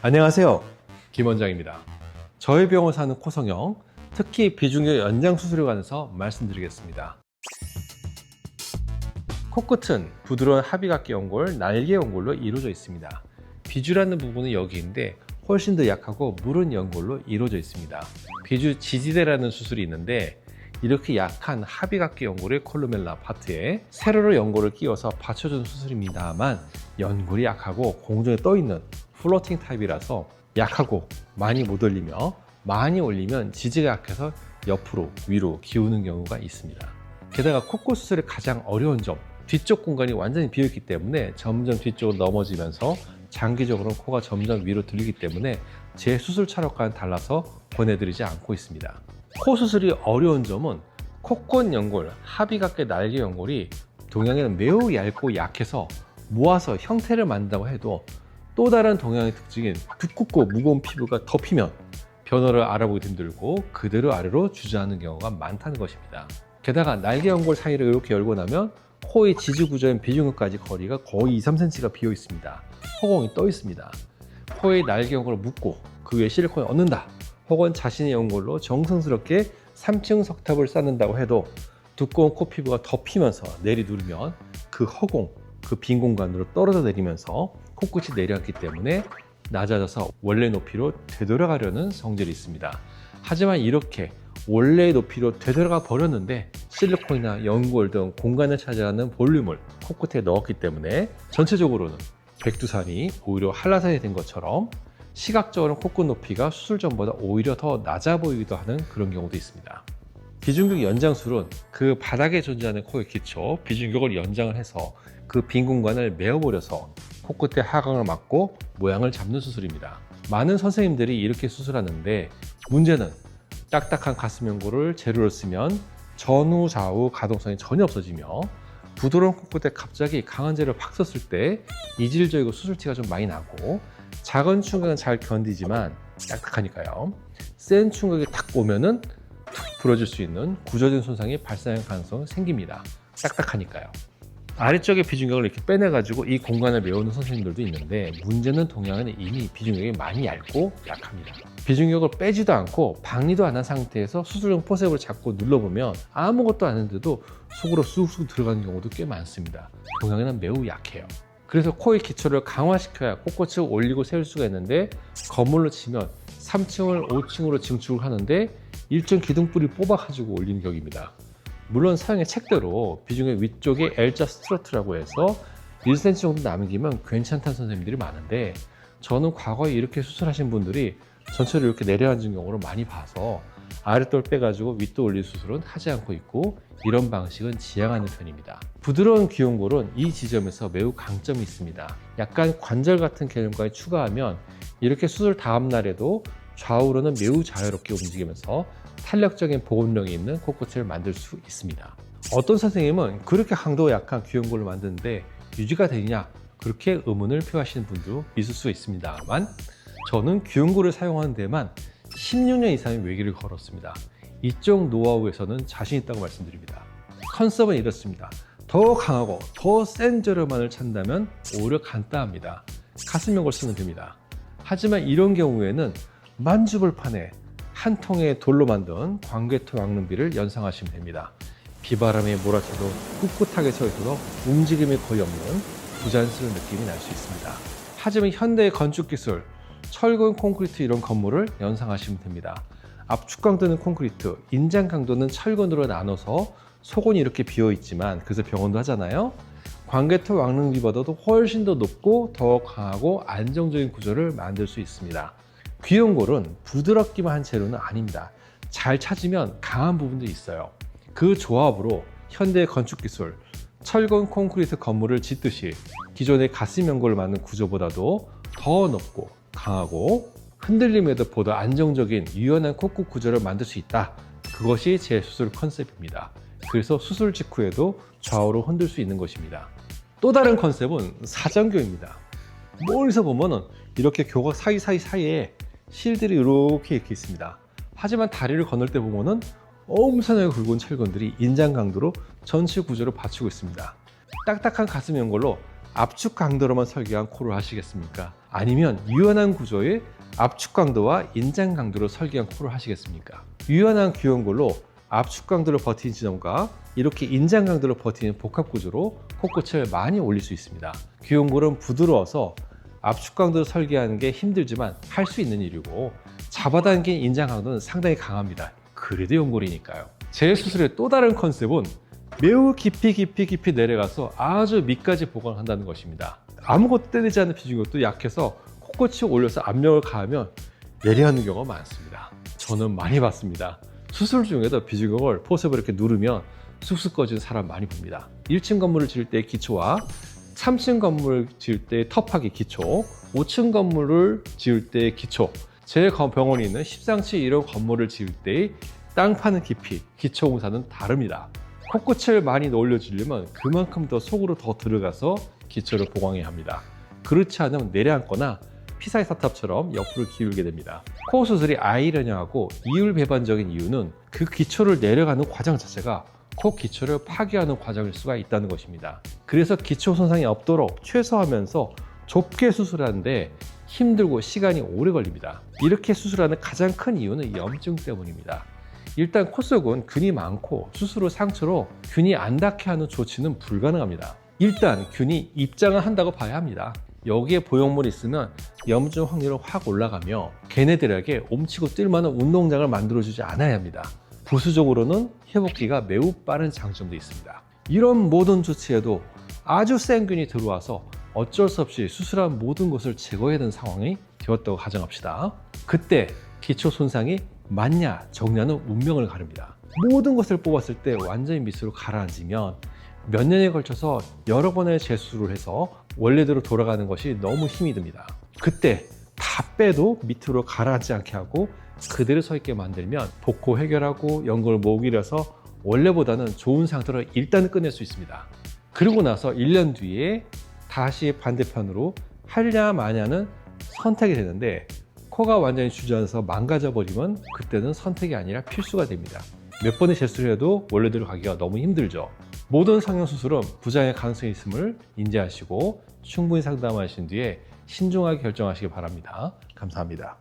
안녕하세요, 김 원장입니다. 저희 병원 사는 코성형, 특히 비중격 연장 수술에 관해서 말씀드리겠습니다. 코끝은 부드러운 합의각기 연골, 날개 연골로 이루어져 있습니다. 비주라는 부분은 여기인데 훨씬 더 약하고 무른 연골로 이루어져 있습니다. 비주 지지대라는 수술이 있는데 이렇게 약한 합의각기 연골의 콜루멜라 파트에 세로로 연골을 끼워서 받쳐주는 수술입니다만, 연골이 약하고 공중에 떠있는 플로팅 타입이라서 약하고 많이 못 올리며, 많이 올리면 지지가 약해서 옆으로 위로 기우는 경우가 있습니다. 게다가 코끝 수술의 가장 어려운 점, 뒤쪽 공간이 완전히 비어있기 때문에 점점 뒤쪽으로 넘어지면서 장기적으로는 코가 점점 위로 들리기 때문에 제 수술 차력과는 달라서 권해드리지 않고 있습니다. 코 수술이 어려운 점은 코끝 연골, 합의각계 날개 연골이 동양에는 매우 얇고 약해서 모아서 형태를 만든다고 해도 또 다른 동양의 특징인 두껍고 무거운 피부가 덮이면 변화를 알아보기 힘들고 그대로 아래로 주저하는 경우가 많다는 것입니다. 게다가 날개 연골 사이를 이렇게 열고 나면 코의 지지 구조인 비중격까지 거리가 거의 2~3cm가 비어 있습니다. 허공이 떠 있습니다. 코의 날개 연골을 묶고 그 위에 실리콘을 얹는다, 혹은 자신의 연골로 정성스럽게 3층 석탑을 쌓는다고 해도 두꺼운 코 피부가 덮이면서 내리 누르면 그 허공, 그 빈 공간으로 떨어져 내리면서 코끝이 내려앉기 때문에 낮아져서 원래 높이로 되돌아가려는 성질이 있습니다. 하지만 이렇게 원래의 높이로 되돌아가 버렸는데 실리콘이나 연골 등 공간을 차지하는 볼륨을 코끝에 넣었기 때문에 전체적으로는 백두산이 오히려 한라산이 된 것처럼 시각적으로 코끝 높이가 수술 전보다 오히려 더 낮아 보이기도 하는 그런 경우도 있습니다. 비중격 연장술은 그 바닥에 존재하는 코의 기초, 비중격을 연장을 해서 그 빈 공간을 메워버려서 코끝의 하강을 막고 모양을 잡는 수술입니다. 많은 선생님들이 이렇게 수술하는데 문제는 딱딱한 가슴 연골을 재료로 쓰면 전후 좌우 가동성이 전혀 없어지며, 부드러운 코끝에 갑자기 강한 재료를 팍 썼을 때 이질적이고 수술티가 좀 많이 나고, 작은 충격은 잘 견디지만 딱딱하니까요, 센 충격이 탁 오면은 툭 부러질 수 있는 구조적인 손상이 발생할 가능성이 생깁니다. 딱딱하니까요. 아래쪽에 비중격을 이렇게 빼내가지고 이 공간을 메우는 선생님들도 있는데, 문제는 동양에는 이미 비중격이 많이 얇고 약합니다. 비중격을 빼지도 않고 박리도 안 한 상태에서 수술용 포셉을 잡고 눌러보면 아무것도 안 했는데도 속으로 쑥쑥 들어가는 경우도 꽤 많습니다. 동양에는 매우 약해요. 그래서 코의 기초를 강화시켜야 코끝을 올리고 세울 수가 있는데, 건물로 치면 3층을 5층으로 증축을 하는데 일정 기둥뿌리 뽑아가지고 올리는 격입니다. 물론 사용의 책대로 비중의 위쪽에 L자 스트러트라고 해서 1cm 정도 남기면 괜찮다는 선생님들이 많은데, 저는 과거에 이렇게 수술하신 분들이 전체를 이렇게 내려앉은 경우를 많이 봐서 아랫돌 빼가지고 윗돌 올릴 수술은 하지 않고 있고, 이런 방식은 지양하는 편입니다. 부드러운 귀연골은 이 지점에서 매우 강점이 있습니다. 약간 관절 같은 개념까지 추가하면 이렇게 수술 다음 날에도 좌우로는 매우 자유롭게 움직이면서 탄력적인 보건력이 있는 코끝을 만들 수 있습니다. 어떤 선생님은 그렇게 강도 약한 귀연골을 만드는데 유지가 되느냐, 그렇게 의문을 표하시는 분도 있을 수 있습니다만, 저는 귀연골을 사용하는 데만 16년 이상의 외기를 걸었습니다. 이쪽 노하우에서는 자신 있다고 말씀드립니다. 컨셉은 이렇습니다. 더 강하고 더 센 재료만을 찾는다면 오히려 간단합니다. 가슴 연골 쓰면 됩니다. 하지만 이런 경우에는 만주벌판에 한 통의 돌로 만든 광개토 왕릉비를 연상하시면 됩니다. 비바람에 몰아쳐도 꿋꿋하게 서 있어도 움직임이 거의 없는 부자연스러운 느낌이 날 수 있습니다. 하지만 현대의 건축 기술, 철근 콘크리트 이런 건물을 연상하시면 됩니다. 압축 강도는 콘크리트, 인장 강도는 철근으로 나눠서 속원이 이렇게 비어 있지만, 그래서 병원도 하잖아요. 광개토 왕릉비보다도 훨씬 더 높고 더 강하고 안정적인 구조를 만들 수 있습니다. 귀연골은 부드럽기만 한 재료는 아닙니다. 잘 찾으면 강한 부분도 있어요. 그 조합으로 현대의 건축 기술, 철근 콘크리트 건물을 짓듯이 기존의 가슴 연골을 만든 구조보다도 더 높고 강하고 흔들림에도 보다 안정적인 유연한 코끝 구조를 만들 수 있다. 그것이 제 수술 컨셉입니다. 그래서 수술 직후에도 좌우로 흔들 수 있는 것입니다. 또 다른 컨셉은 사정교입니다. 멀리서 보면은 이렇게 교각 사이에 실들이 이렇게 있습니다. 하지만 다리를 건널 때 보면은 엄청나게 굵은 철근들이 인장 강도로 전체 구조를 받치고 있습니다. 딱딱한 가슴 연골로 압축 강도로만 설계한 코를 하시겠습니까? 아니면 유연한 구조의 압축 강도와 인장 강도로 설계한 코를 하시겠습니까? 유연한 귀연골로 압축 강도를 버티는 지점과 이렇게 인장 강도를 버티는 복합 구조로 코끝을 많이 올릴 수 있습니다. 귀연골은 부드러워서 압축 강도를 설계하는 게 힘들지만 할 수 있는 일이고, 잡아당긴 인장 강도는 상당히 강합니다. 그래도 연골이니까요. 제 수술의 또 다른 컨셉은 매우 깊이 내려가서 아주 밑까지 보강한다는 것입니다. 아무것도 때리지 않는 비중격도 약해서 코끝이 올려서 압력을 가하면 내려가는 경우가 많습니다. 저는 많이 봤습니다. 수술 중에도 비중격을 포셉을 이렇게 누르면 쑥쑥 꺼지는 사람 많이 봅니다. 1층 건물을 지을 때의 기초와 3층 건물을 지을 때의 텁하기 기초, 5층 건물을 지을 때의 기초, 제 병원에 있는 10상치 이런 건물을 지을 때의 땅 파는 깊이, 기초 공사는 다릅니다. 코끝을 많이 올려주려면 그만큼 더 속으로 더 들어가서 기초를 보강해야 합니다. 그렇지 않으면 내려앉거나 피사의 사탑처럼 옆으로 기울게 됩니다. 코 수술이 아이러니하고 이율배반적인 이유는 그 기초를 내려가는 과정 자체가 코 기초를 파괴하는 과정일 수가 있다는 것입니다. 그래서 기초 손상이 없도록 최소화하면서 좁게 수술하는데 힘들고 시간이 오래 걸립니다. 이렇게 수술하는 가장 큰 이유는 염증 때문입니다. 일단 코 속은 균이 많고 수술 후 상처로 균이 안 닿게 하는 조치는 불가능합니다. 일단 균이 입장을 한다고 봐야 합니다. 여기에 보형물이 있으면 염증 확률은 확 올라가며 걔네들에게 옴치고 뛸 만한 운동장을 만들어주지 않아야 합니다. 부수적으로는 회복기가 매우 빠른 장점도 있습니다. 이런 모든 조치에도 아주 센 균이 들어와서 어쩔 수 없이 수술한 모든 것을 제거해야 되는 상황이 되었다고 가정합시다. 그때 기초 손상이 맞냐 적냐는 운명을 가릅니다. 모든 것을 뽑았을 때 완전히 밑으로 가라앉으면 몇 년에 걸쳐서 여러 번의 재수술을 해서 원래대로 돌아가는 것이 너무 힘이 듭니다. 그때 다 빼도 밑으로 가라앉지 않게 하고 그대로 서 있게 만들면 복코 해결하고 연골 모으기라서 원래보다는 좋은 상태로 일단 끝낼 수 있습니다. 그리고 나서 1년 뒤에 다시 반대편으로 하냐 마냐는 선택이 되는데, 코가 완전히 주저앉아서 망가져 버리면 그때는 선택이 아니라 필수가 됩니다. 몇 번의 재수술해도 원래대로 가기가 너무 힘들죠. 모든 성형수술은 부작용의 가능성이 있음을 인지하시고 충분히 상담하신 뒤에 신중하게 결정하시기 바랍니다. 감사합니다.